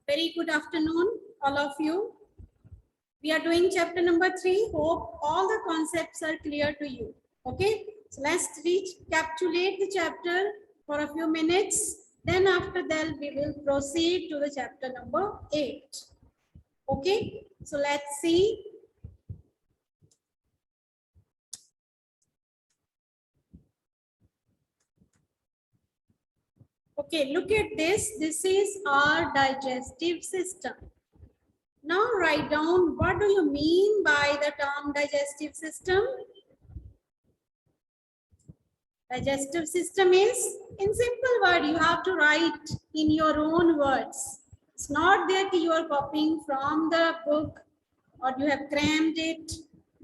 Very good afternoon, all of you. We are doing chapter number 3. Hope all the concepts are clear to you. Okay, so let's recapitulate the chapter for a few minutes. Then after that, we will proceed to the chapter number 8. Okay, so let's see. Okay, look at this. This is our digestive system. Now write down, what do you mean by the term digestive system? Digestive system is, in simple word, you have to write in your own words. It's not that you are copying from the book or you have crammed it.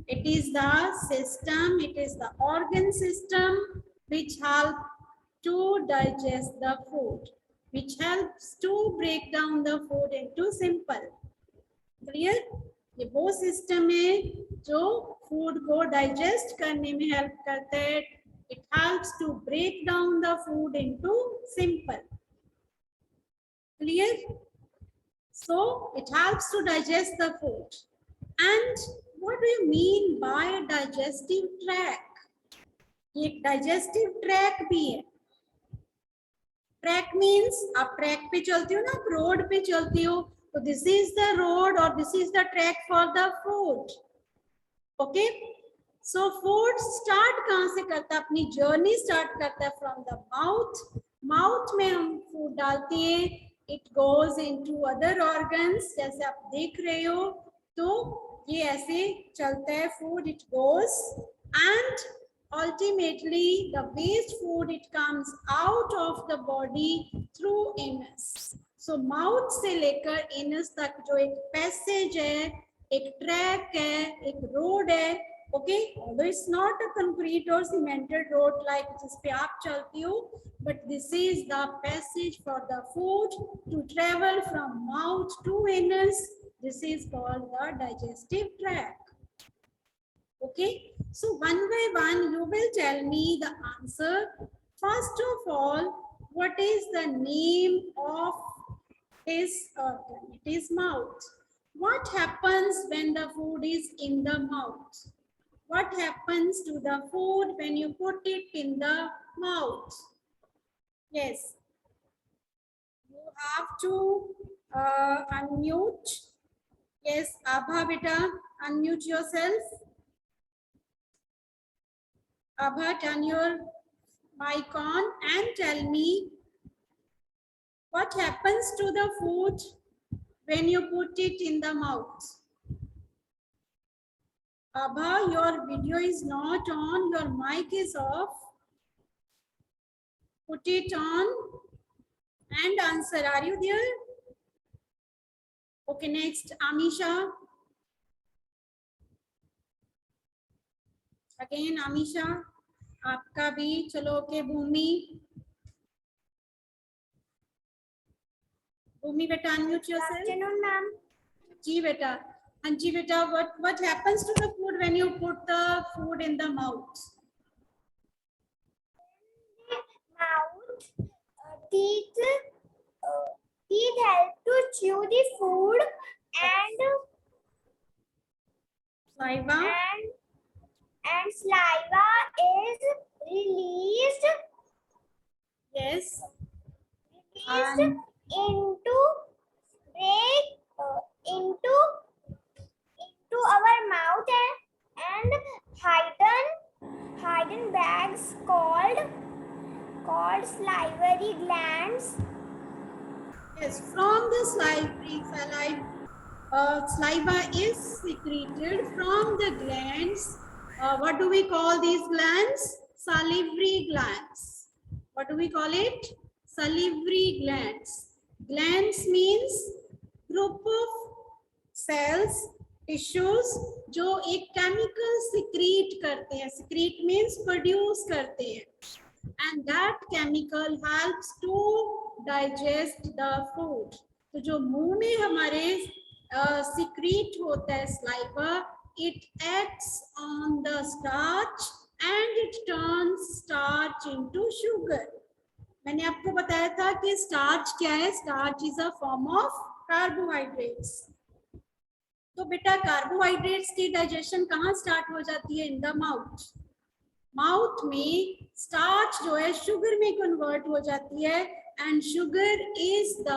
It is the system, it is the organ system which help to digest the food, which helps to break down the food into simple. Clear? ये वो system है जो food को digest करने में help करता है. It helps to break down the food into simple. Clear? So it helps to digest the food. And what do you mean by digestive tract? ये digestive tract भी है. Track means आप track पे चलती हो ना, आप road पे चलती हो, तो this is the road or this is the track for the food. Okay? So food start कहाँ से करता है? अपनी journey start करता है from the mouth. Mouth में हम food डालते हैं. It goes into other organs. जैसे आप देख रहे हो, तो ये ऐसे चलता है food. It goes and ultimately the waste food it comes out of the body through anus. So mouth से लेकर anus तक जो एक passage है, एक track है, एक road है. Okay, although it's not a concrete or cemented road like जिस पे आप चलती हो, but this is the passage for the food to travel from mouth to anus. This is called the digestive tract. Okay, so one by one you will tell me the answer. First of all, what is the name of this organ? It is mouth. What happens when the food is in the mouth? What happens to the food when you put it in the mouth? Yes. You have to unmute. Yes, Abha beta, unmute yourself. Abha, turn your mic on and tell me what happens to the food when you put it in the mouth. Abha, your video is not on, your mic is off. Put it on and answer. Are you there? Okay, next, Amisha. Again, Amisha. आपका भी चलो. Okay, भूमि. भूमि बेटा, unmute yourself. Good afternoon, ma'am. जी बेटा. And जी बेटा, what happens to the food when you put the food in the mouth? Mouth, teeth help to chew the food and Saliva. And saliva is released. Yes. Released into our mouth and hidden bags called salivary glands. Yes, from the saliva is secreted from the glands. What do we call these glands? Salivary glands. What do we call it? Salivary glands. Glands means group of cells, tissues जो एक chemical secrete करते हैं. Secrete means produce करते हैं. And that chemical helps to digest the food. तो जो मुंह में हमारे secrete होता है saliva, it acts on the starch and it turns starch into sugar. मैंने आपको बताया था कि starch क्या है? Starch is a form of carbohydrates. तो बेटा कार्बोहाइड्रेट्स की डाइजेशन कहाँ स्टार्ट हो जाती है? In the mouth. माउथ में स्टार्च जो है शुगर में कन्वर्ट हो जाती है and sugar is the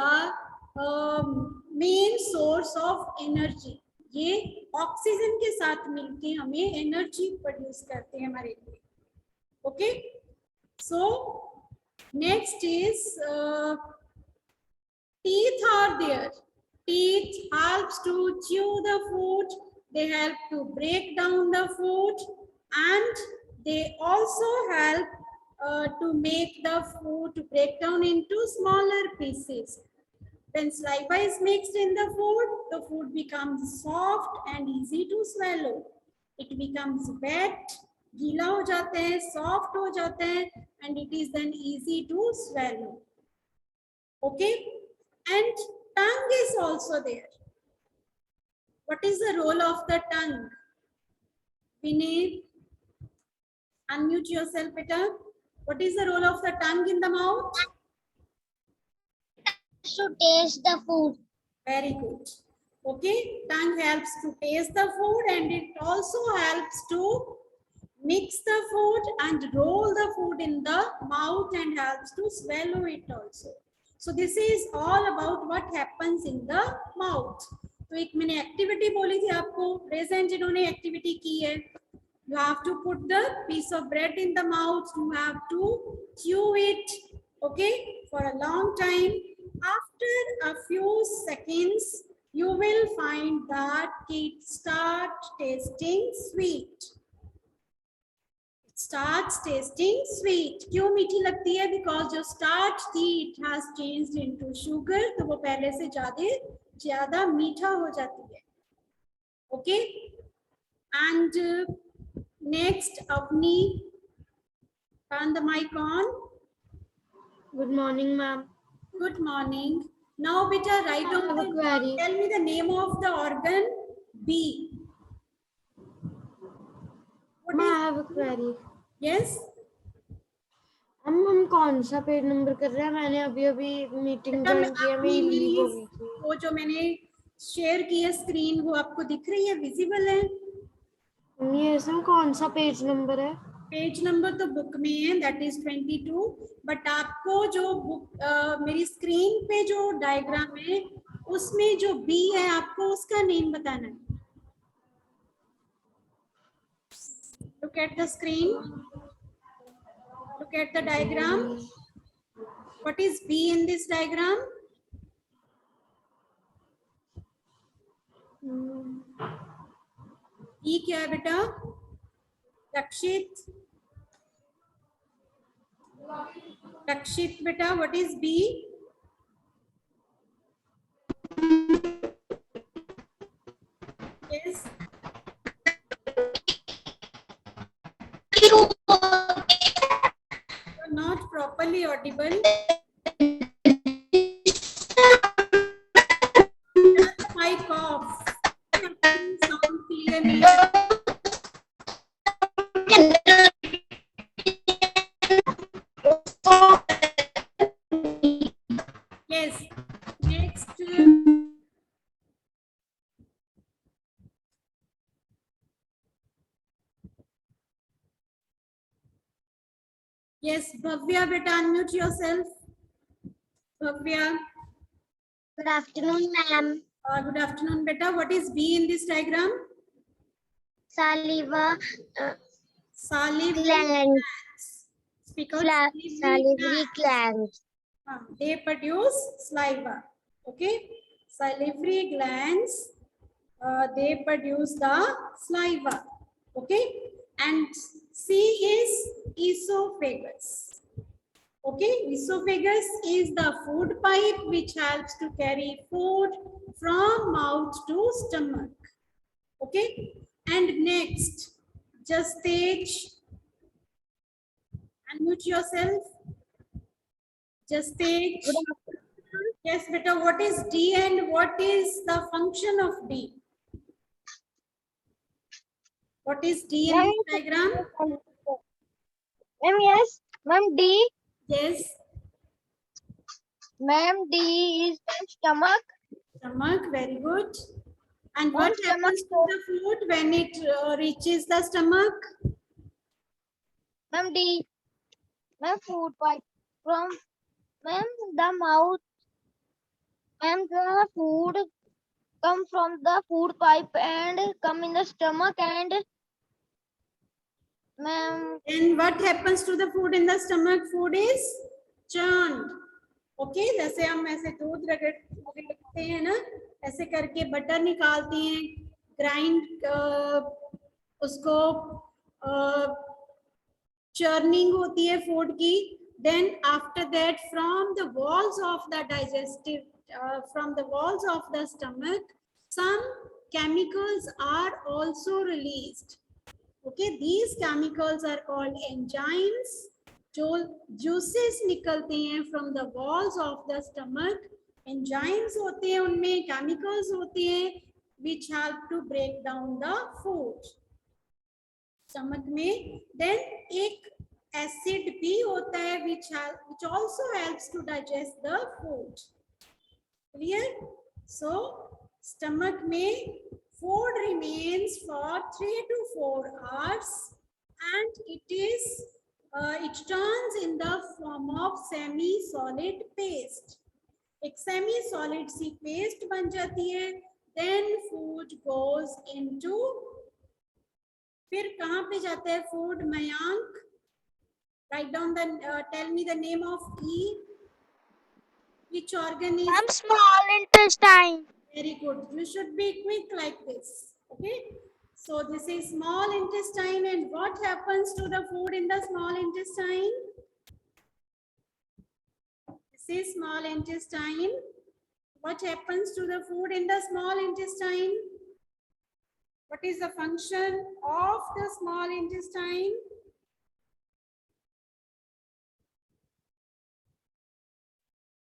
main source of energy. ये ऑक्सीजन के साथ मिलके हमें एनर्जी प्रोड्यूस करते हैं हमारे लिए। Okay, so next is teeth are there. Teeth helps to chew the food, they help to break down the food, and they also help to make the food to break down into smaller pieces. When saliva is mixed in the food becomes soft and easy to swallow. It becomes wet, गीला हो जाते हैं, soft हो जाते हैं, and it is then easy to swallow. Okay, and tongue is also there. What is the role of the tongue? Vinay, unmute yourself, beta. What is the role of the tongue in the mouth? To taste the food. Very good. Okay, tongue helps to taste the food and it also helps to mix the food and roll the food in the mouth and helps to swallow it also. So this is all about what happens in the mouth. तो एक मैंने activity बोली थी आपको, present जिन्होंने activity की है, you have to put the piece of bread in the mouth, you have to chew it, okay, for a long time. After a few seconds you will find that it start tasting sweet. Starts tasting sweet. क्यों मीठी लगती है? Because जो starch थी it has changed into sugar, तो वो पहले से ज्यादा मीठा हो जाती है. Okay, and next Avni, turn the mic on. Good morning, ma'am. Good morning. Now beta write I down have a the, query. tell me the name of the organ B. What Ma'am, is, I have a query. yes? हम कौन सा page number कर रहे हैं? मैंने अभी meeting join की है, मेरी लीव हो गई थी. वो जो मैंने शेयर की है स्क्रीन, वो आपको दिख रही है, विजिबल है? ये इसमें कौन सा पेज नंबर है? पेज नंबर तो बुक में है, दैट इज 22, बट आपको जो बुक मेरी स्क्रीन पे जो डायग्राम है उसमें जो बी है आपको उसका नेम बताना है. Look at the screen, look at the diagram. What is B in this diagram? ई क्या है बेटा? रक्षित, रक्षित बेटा, what is B? Yes. You're not properly audible. Turn the mic off. Sound clearly. Yes. Next. Yes, Bhavya, beta, unmute yourself. Bhavya. Good afternoon, ma'am. Good afternoon, beta. What is B in this diagram? Saliva Salivary glands. Speak out. Salivary glands. They produce saliva. Okay. Salivary glands, they produce the saliva. Okay. And C is esophagus. Okay. Esophagus is the food pipe which helps to carry food from mouth to stomach. Okay. And next, Justej, unmute yourself. Justej. Yes, beta, what is D and what is the function of D? What is D in this diagram? Ma'am, yes. Ma'am, D. Yes. Ma'am, D is the stomach. Stomach, very good. And Ma'am, what happens to the food when it reaches the stomach? Ma'am, D. Ma'am, food pipe from ma'am the mouth. Ma'am, the food come from the food pipe and come in the stomach and ma'am. And what happens to the food in the stomach? Food is churned. Okay जैसे हम ऐसे दूध रगड़ते हैं ना, ऐसे करके butter निकालते हैं, ग्राइंड उसको चर्निंग होती है फूड की. Then after that, from the walls of the digestive, from the walls of the stomach, some chemicals are also released. Okay, these chemicals are called enzymes. जो juices निकलते हैं from the walls of the stomach, enzymes होते हैं, उनमें chemicals होते हैं which help to break down the food. Stomach में then एक acid भी होता है which also helps to digest the food. Clear? So stomach में food remains for 3 to 4 hours and it turns in the form of semi-solid paste. एक semi-solid सी paste बन जाती है. Then food goes into, फिर कहाँ पे जाता है food? Mayank, write down the tell me the name of which organ is? Ma'am, small intestine. Very good. You should be quick like this. Okay. So this is small intestine, and what happens to the food in the small intestine? This is small intestine. What happens to the food in the small intestine? What is the function of the small intestine?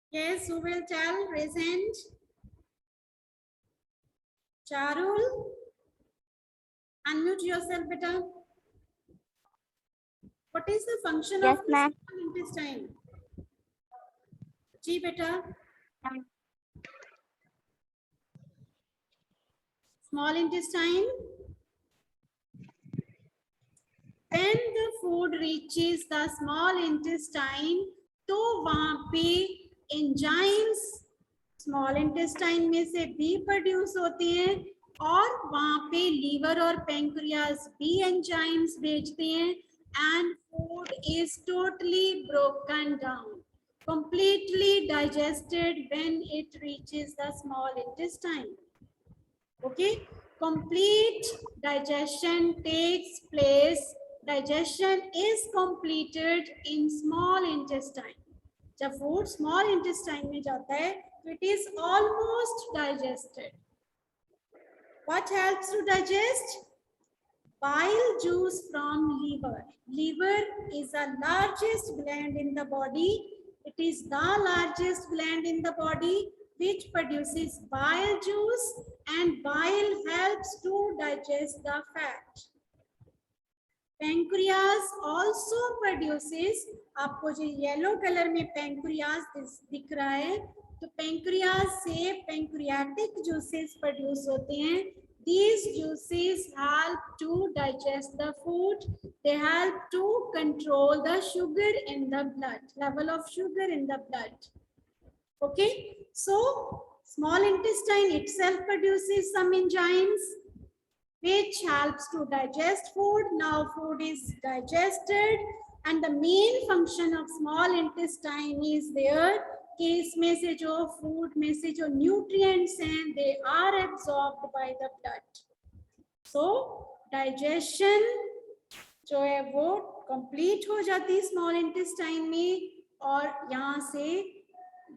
Yes, who will tell? Raise hand. Charul, unmute yourself, beta. What is the function Yes, of the ma'am. small intestine? Ji, beta. Small intestine. When the food reaches the small intestine, तो वहाँ पे enzymes small intestine में से भी produce होती हैं और वहाँ पे liver और pancreas भी enzymes भेजते हैं and food is totally broken down, completely digested when it reaches the small intestine. Okay, complete digestion takes place. Digestion is completed in small intestine. जब food small intestine में जाता है, it is almost digested. What helps to digest? Bile juice from liver. Liver is the largest gland in the body. It is the largest gland in the body which produces bile juice, and bile helps to digest the fat. Pancreas also produces, आपको जो yellow colour में pancreas दिख रहा है, तो pancreas से pancreatic juices produce होते हैं. These juices help to digest the food. They help to control the sugar in the blood, level of sugar in the blood. Okay, so small intestine itself produces some enzymes which helps to digest food. Now food is digested and the main function of small intestine is there कि इसमें से जो food में से जो nutrients हैं they are absorbed by the blood. So digestion जो है वो complete हो जाती है small intestine में और यहाँ से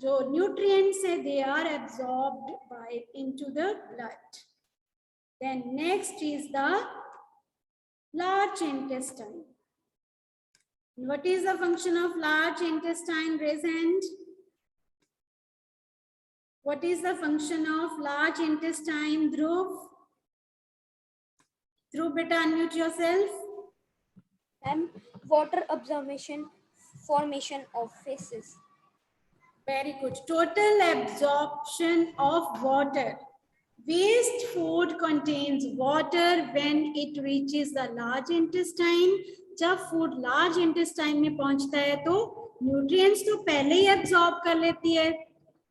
जो nutrients है they are absorbed by into the blood. Then next is the large intestine. What is the function of large intestine? Raise hand. What is the function of large intestine? Dhruv? Dhruv, beta, unmute yourself. And water absorption, formation of feces. Very good. Total absorption of water. Waste food contains water when it reaches the large intestine. जब food large intestine में पहुंचता है तो nutrients तो पहले ही absorb कर लेती है,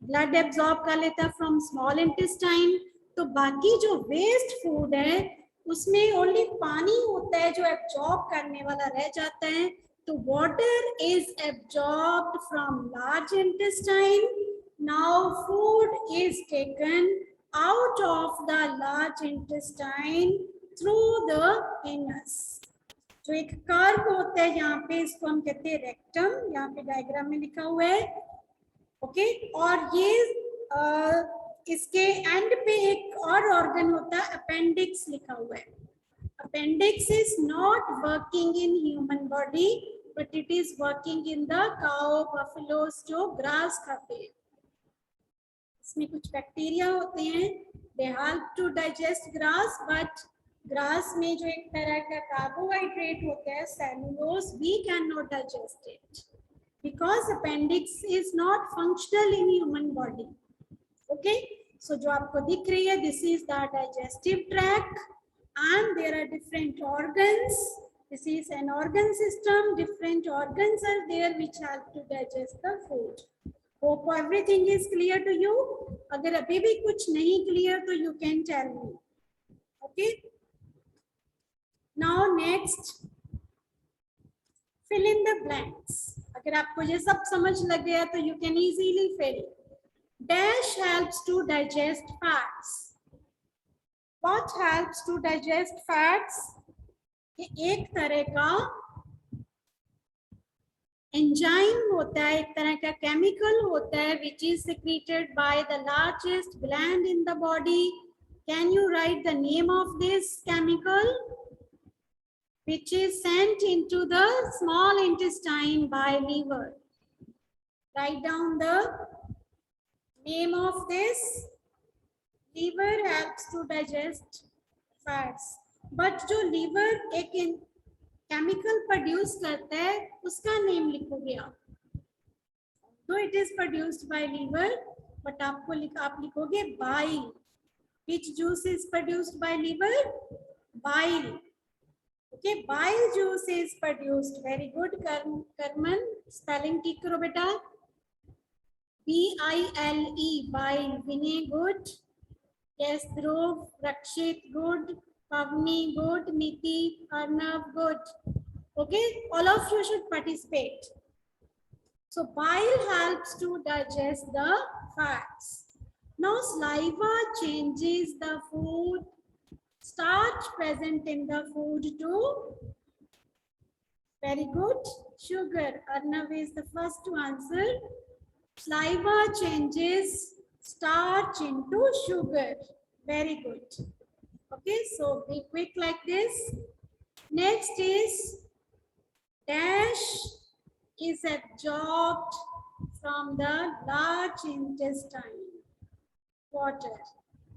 ब्लड एब्जॉर्ब कर लेता है फ्रॉम स्मॉल इंटेस्टाइन. तो बाकी जो वेस्ट फूड है उसमें ओनली पानी होता है जो एब्जॉर्ब करने वाला रह जाता है. तो water is absorbed from large intestine. Now food is taken out of the large intestine through the anus. जो एक कर्व होता है यहाँ पे, इसको हम कहते हैं रेक्टम, यहाँ पे डायग्राम में लिखा हुआ है. ओके, और ये इसके एंड पे एक और ऑर्गन होता है, अपेंडिक्स लिखा हुआ है. Appendix is not working in human body, but it is working in the cow, buffaloes जो grass खाते हैं. इसमें कुछ बैक्टीरिया होते हैं, they help to digest grass, but grass में जो एक तरह का कार्बोहाइड्रेट होता है, cellulose, we cannot digest it because appendix is not functional in human body. Okay, so जो आपको दिख रही है, this is the digestive tract. And there are different organs. This is an organ system. Different organs are there which help to digest the food. Hope everything is clear to you. अगर अभी भी कुछ नहीं clear तो you can tell me. Okay. Now next, fill in the blanks. अगर आपको ये सब समझ लग गया तो you can easily fill. Dash helps to digest fats. What helps to digest fats? ये एक तरह का एंजाइम होता है, एक तरह का केमिकल होता है which is secreted by the largest gland in the body. Can you write the name of this chemical which is sent into the small intestine by liver? Write down the name of this. Liver helps to digest fats, but जो liver एक chemical produce करता है उसका name लिखोगे आप. So it is produced by liver, but आप लिखोगे bile. Which juice is produced by liver? Bile. Okay, bile juice is produced. Very good, Karman. Spelling ठीक करो बेटा. B-I-L-E, bile. Vinay, good. Yes, Dhruv, Rakshit, good. Pavni, good. Niti, Arnav, good. Okay, all of you should participate. So bile helps to digest the fats. Now saliva changes the food, starch present in the food to, very good, sugar. Arnav is the first to answer. Saliva changes starch into sugar. Very good. Okay, so be quick like this. Next is dash is absorbed from the large intestine. Water.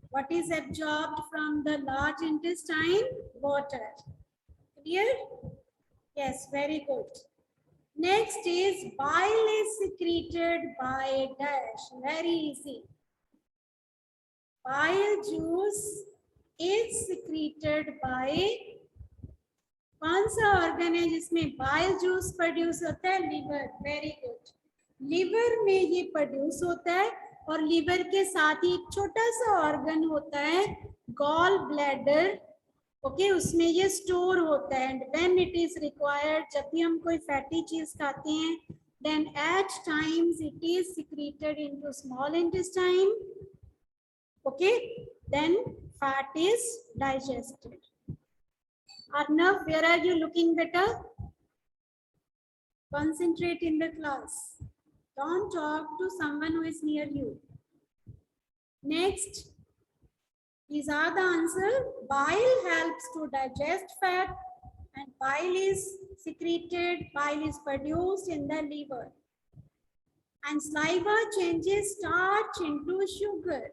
What is absorbed from the large intestine? Water. Clear? Yes, very good. Next is bile is secreted by dash. Very easy. Bile juice is secreted by, कौन सा organ है जिसमें bile juice produce होता है? Liver. Very good. Liver में ये produce होता है और लिवर के साथ ही एक छोटा सा ऑर्गन होता है गॉल ब्लैडर. ओके, उसमें ये स्टोर होता है. And when it is required, जब भी हम कोई फैटी चीज खाते हैं, then at times it is secreted into small intestine. Okay, then fat is digested. Arnav, where are you looking better? Concentrate in the class. Don't talk to someone who is near you. Next, these are the answers. Bile helps to digest fat and bile is secreted, bile is produced in the liver. And saliva changes starch into sugar.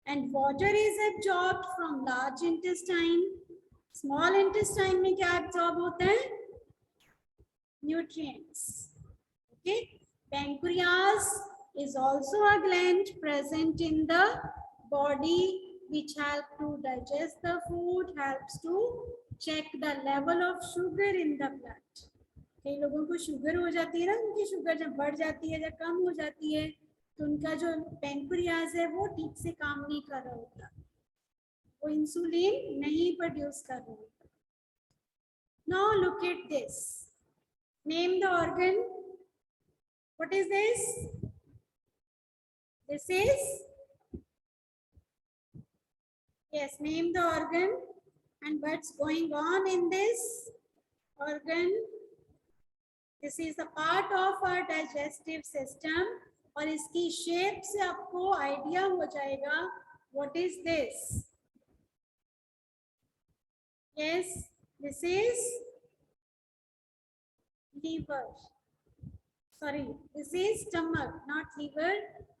And water is absorbed from large intestine. Small intestine में क्या absorb होता है? Nutrients. Okay, pancreas is also a gland present in the body which help to digest the food, helps to check the level of sugar in the blood. कई लोगों को sugar हो जाती है ना, उनकी शुगर जब बढ़ जाती है या कम हो जाती है तो उनका जो पेनक्रियाज है वो ठीक से काम नहीं कर रहा होता, वो इंसुलिन नहीं प्रोड्यूस कर रहा होता. Now look at this. Name the organ. What is this? This is, yes, name the organ and what's going on in this organ. This is a part of our digestive system और इसकी shape से आपको idea हो जाएगा what is this. Yes, this is liver. Sorry, this is stomach, not liver.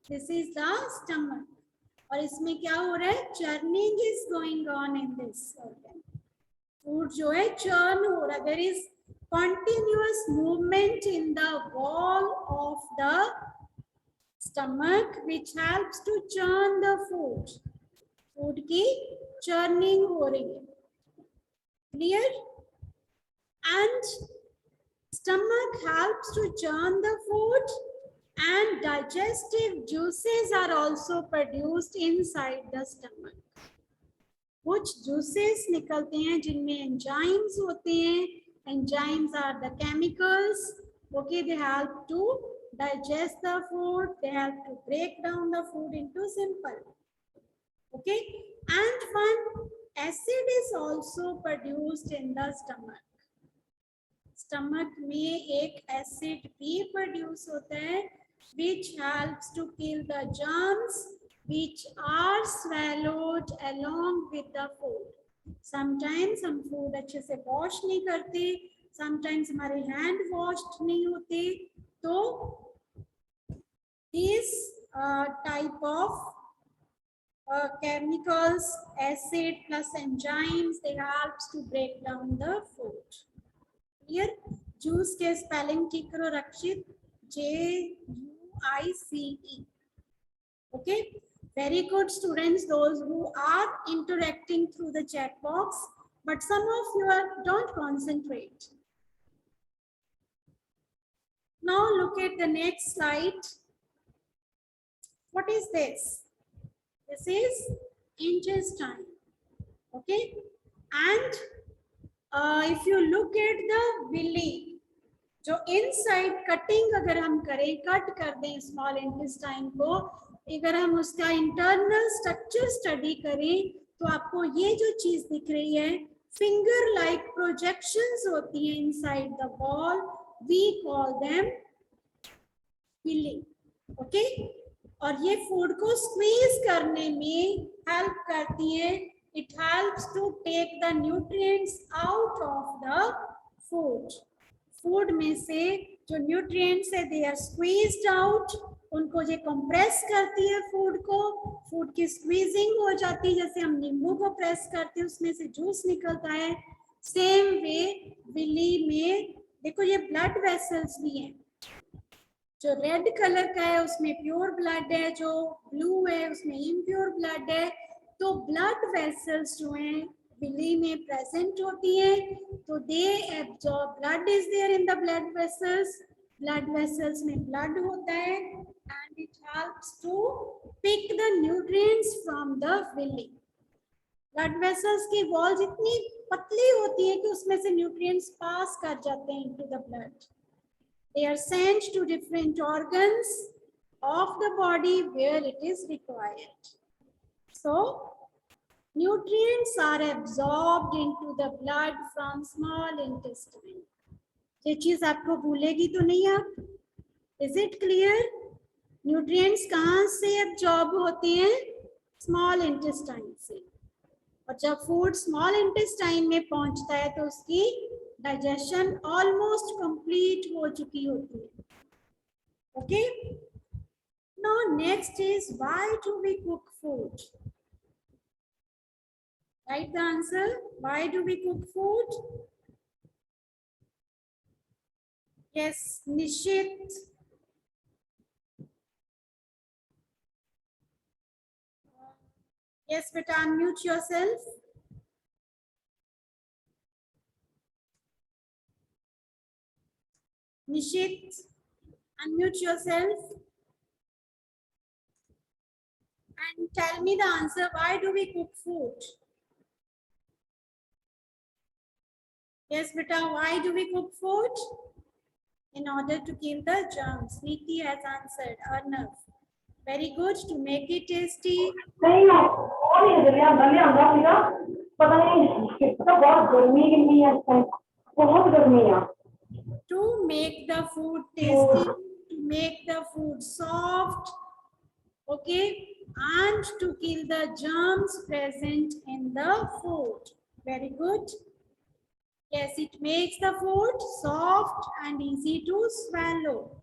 This is the stomach. और इसमें क्या हो रहा है? Churning is going on in this organ. Food जो है churn हो रहा है. There is continuous movement in the wall of the stomach which helps to churn the food. Food की churning हो रही है. Clear? And stomach helps to churn the food and digestive juices are also produced inside the stomach. कुछ juices निकलते हैं जिनमें enzymes होते हैं. Enzymes are the chemicals. Okay, they help to digest the food. They help to break down the food into simple. Okay, and one acid is also produced in the stomach. Stomach में एक acid भी produce होता है which helps to kill the germs which are swallowed along with the food. Sometimes हम food अच्छे से wash नहीं करते, sometimes हमारे hand washed नहीं होते, तो this type of chemicals, acid plus enzymes, they helps to break down the food. Here, juice के spelling ठीक करो रक्षित, Juice. Okay, very good students, those who are interacting through the chat box, but some of you don't concentrate. Now look at the next slide. What is this? This is intestine. Okay, and if you look at the villi, जो inside cutting अगर हम करें, cut कर दें small intestine को, अगर हम उसका internal structure study करें, तो आपको ये जो चीज दिख रही है, finger like projections होती हैं inside the wall, we call them villi. Okay, और ये food को squeeze करने में help करती है. It helps to take the nutrients out of the food. Food में से जो nutrients है, they are squeezed out. उनको ये compress करती है food को. Food की squeezing हो जाती है, जैसे हम नींबू को press करते हैं, उसमें से juice निकलता है. Same way, villi में देखो ये blood vessels भी हैं. जो red color का है उसमें pure blood है, जो blue है उसमें impure blood है. तो blood vessels जो हैं villi में present होती हैं, तो they absorb, blood is there in the blood vessels में blood होता है and it helps to pick the nutrients from the villi. Blood vessels की walls इतनी पतली होती है कि उसमें से nutrients pass कर जाते हैं into the blood. They are sent to different organs of the body where it is required. So, nutrients are absorbed into the blood from small intestine. ये चीज आपको भूलेगी तो नहीं आप? Is it clear? Nutrients कहाँ से absorb होते हैं? Small intestine से. और जब food small intestine में पहुंचता है तो उसकी digestion almost complete हो चुकी होती है. Okay? Now next is why do we cook food? Write the answer. Why do we cook food? Yes, Nishit. Yes, beta, unmute yourself. Nishit, unmute yourself and tell me the answer. Why do we cook food? Yes, beta, why do we cook food? In order to kill the germs. Neeti has answered. Arnav. Very good. To make it tasty. नहीं और नहीं लिया सीधा पता नहीं तो बहुत गर्मी कितनी है बहुत गर्मी है To make the food tasty, to make the food soft, okay, and to kill the germs present in the food. Very good. Yes, it makes the food soft and easy to swallow.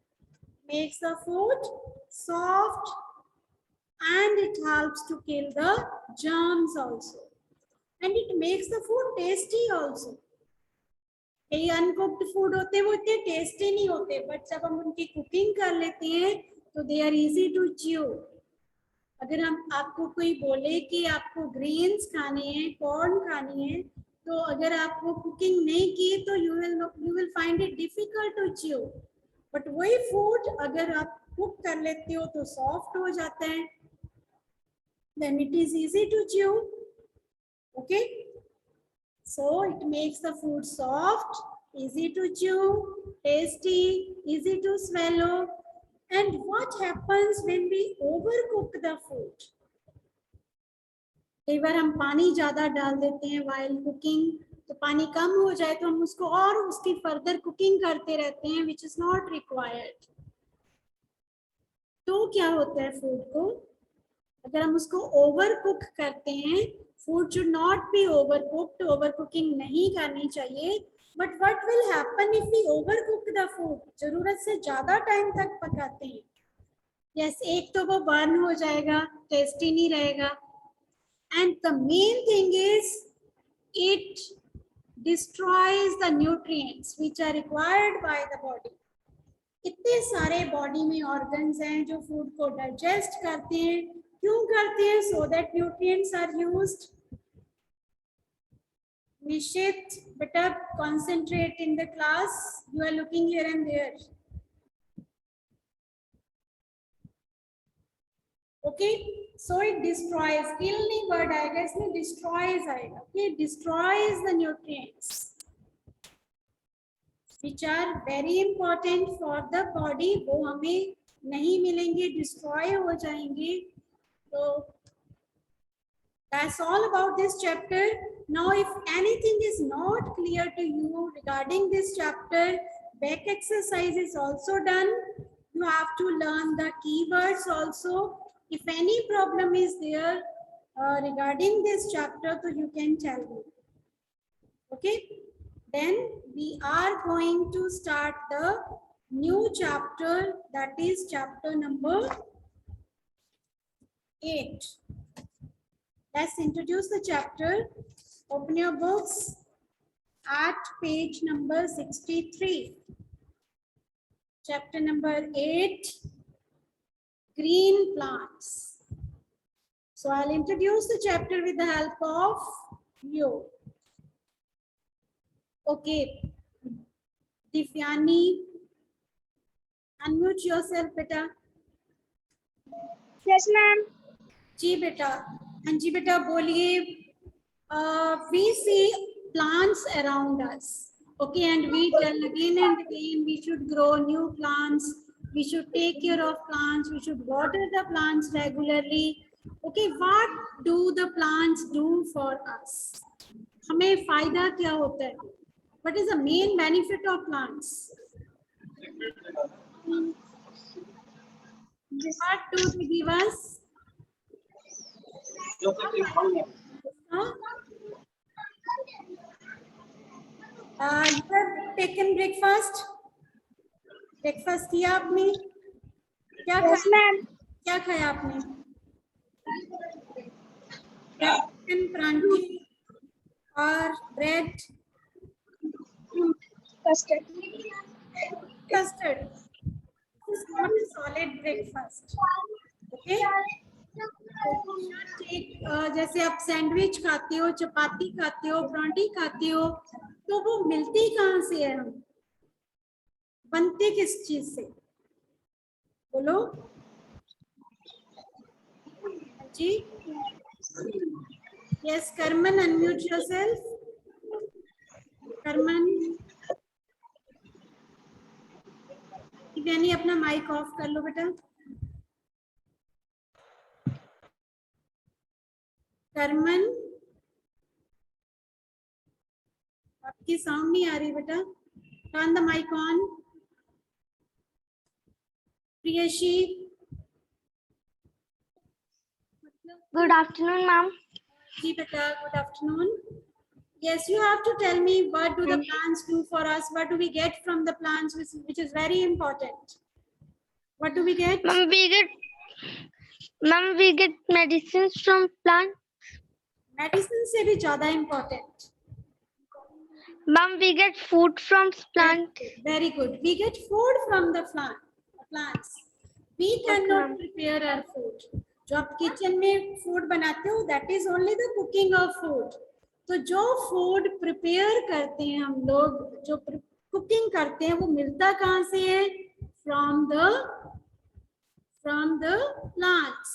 Makes the food soft and it helps to kill the germs also. And it makes the food tasty also. कई uncooked food होते हैं वो इतने tasty नहीं होते, but जब हम उनकी कुकिंग कर लेते हैं तो they are easy to chew. अगर हम आपको कोई बोले कि आपको ग्रेन्स खाने हैं, कॉर्न खानी है, तो अगर आप वो कुकिंग नहीं की तो you will find it difficult to chew. But वही फूड अगर आप कुक कर लेते हो तो सॉफ्ट हो जाता है, then it is easy to chew. Okay, so it makes the food soft, easy to chew, tasty, easy to swallow. And what happens when we overcook the food? कई बार हम पानी ज्यादा डाल देते हैं while cooking, तो पानी कम हो जाए तो हम उसको और उसकी फर्दर कुकिंग करते रहते हैं, which is not required. तो क्या होता है फूड को? अगर हम उसको ओवर कुक करते हैं, food should not be over cooked, over cooking नहीं करनी चाहिए. But what will happen if we over cook the food? जरूरत से ज्यादा टाइम तक पकाते हैं, यस, एक तो वो बर्न हो जाएगा, टेस्टी नहीं रहेगा. And the main thing is it destroys the nutrients which are required by the body. इतने सारे बॉडी में ऑर्गन्स हैं जो फूड को डाइजेस्ट करते हैं. क्यों करते हैं? So that nutrients are used. Nishit, better concentrate in the class. You are looking here and there. Okay, so it destroys. Kill नहीं word आएगा, इसमें destroys आएगा. Okay, destroys the nutrients which are very important for the body. वो हमें नहीं मिलेंगे, destroy हो जाएंगे. So that's all about this chapter. Now, if anything is not clear to you regarding this chapter, back exercise is also done. You have to learn the keywords also. If any problem is there regarding this chapter, so you can tell me. Okay? Then we are going to start the new chapter, that is chapter number 8. Let's introduce the chapter. Open your books at page number 63. Chapter number 8, green plants. So I'll introduce the chapter with the help of you. Okay, Divyani, unmute yourself, beta. Yes, ma'am. जी बेटा, हाँ जी बेटा बोलिए. We see plants around us, okay, and we tell again and again we should grow new plants, we should take care of plants, we should water the plants regularly. Okay, what do the plants do for us? हमें फायदा क्या होता है? What is the main benefit of plants? What do they give us? Huh? You have taken breakfast? Breakfast किया आपने? क्या Yes, खाया? ma'am. क्या खाया आपने? चिकन, परांठे और bread, Custard. custard. This is not a solid breakfast. Okay. जैसे आप सैंडविच खाते हो, चपाती खाते हो, परांठी खाते हो, तो वो मिलती कहाँ से है? हम बनते किस चीज से? बोलो जी। Yes Karman, unmute yourself. Karman, यानी अपना माइक ऑफ कर लो बेटा। करमन, आपकी साउंड नहीं आ रही बेटा। Turn the mic on. Priyashi, Good afternoon, ma'am. जी बेटा, good afternoon. Yes, you have to tell me what do the plants do for us? What do we get from the plants, which is very important? What do we get? Ma'am, we get medicines from plant. Medicine से भी ज़्यादा important. Ma'am, we get food from plant. Very good. We get food from the plants. We cannot ma'am. prepare our food. जो आप kitchen में food बनाते हो, that is only the cooking of food. तो जो फूड प्रिपेयर करते हैं हम लोग, जो कुकिंग करते हैं, वो मिलता कहाँ से है? From the plants.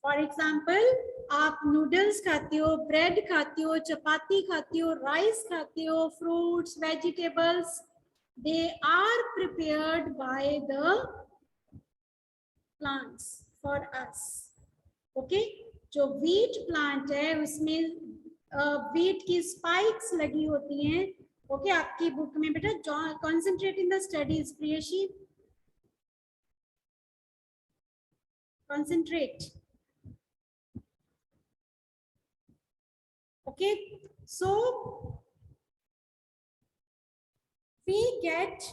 For example, आप नूडल्स खाते हो, ब्रेड खाते हो, चपाती खाते हो, राइस खाते हो, fruits, vegetables, they are prepared by the plants for us. Okay, जो व्हीट प्लांट है उसमें व्हीट की स्पाइक्स लगी होती हैं। ओके, आपकी बुक में बेटा concentrate in the studies. Priyashi, concentrate. Okay, so we get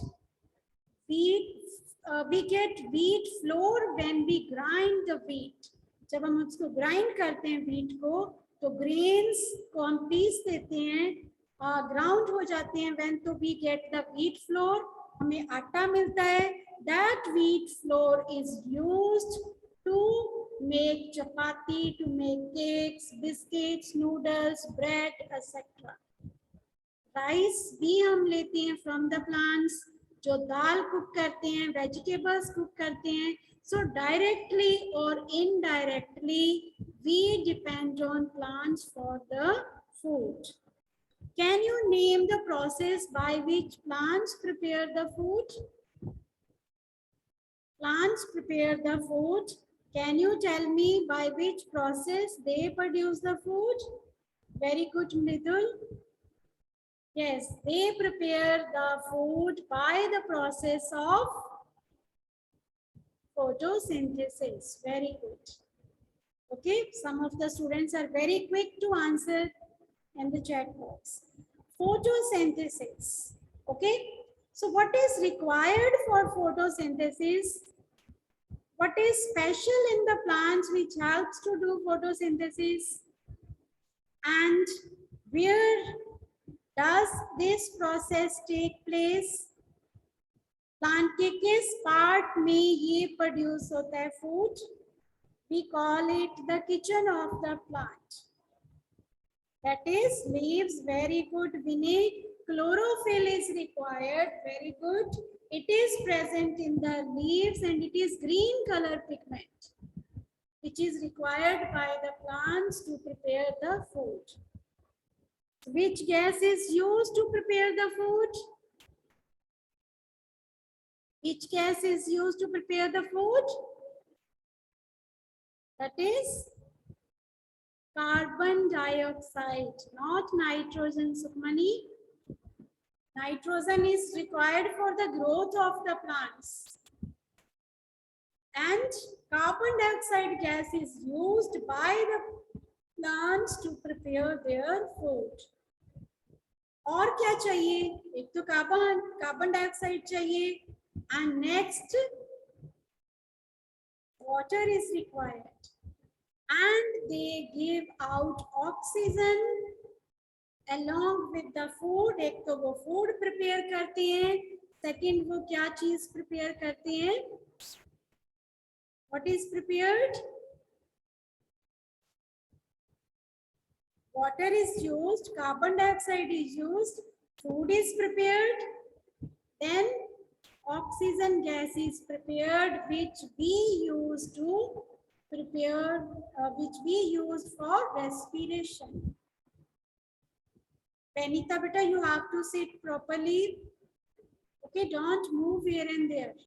wheat flour when we grind the wheat. जब हम उसको ग्राइंड करते हैं wheat को, तो grains को हम पीस देते हैं, ग्राउंड हो जाते हैं when, तो we get the wheat flour, हमें आटा मिलता है। That wheat flour is used to make chapati, to make cakes, biscuits, noodles, bread, etc. Rice भी हम लेते हैं फ्रॉम द प्लांट्स, जो दाल कुक करते हैं, वेजिटेबल्स कुक करते हैं। सो डायरेक्टली और indirectly we depend on plants for the food. Can you name the process by which plants prepare the food? Plants prepare the food. Can you tell me by which process they produce the food? Very good, Mridul. Yes, they prepare the food by the process of photosynthesis. Very good. Okay, some of the students are very quick to answer in the chat box. Photosynthesis. Okay, so what is required for photosynthesis? What is special in the plants which helps to do photosynthesis? And where does this process take place? Plant के किस part में ये produce होता है food? We call it the kitchen of the plant. That is leaves. Very good, Vinay. Chlorophyll is required. Very good. It is present in the leaves and it is green color pigment, which is required by the plants to prepare the food. Which gas is used to prepare the food? Which gas is used to prepare the food? That is carbon dioxide, not nitrogen, Sukhmani. Nitrogen is required for the growth of the plants. And carbon dioxide gas is used by the plants to prepare their food. और क्या चाहिए? एक तो carbon dioxide चाहिए, and next water is required, and they give out oxygen along with the food. एक तो वो food prepare करते हैं, second वो क्या चीज prepare करते हैं? What is prepared? water is used, carbon dioxide is used, food is prepared, then oxygen gas is prepared, which we use to prepare, which we use for respiration. Benita beta, you have to sit properly. Okay, don't move here and there.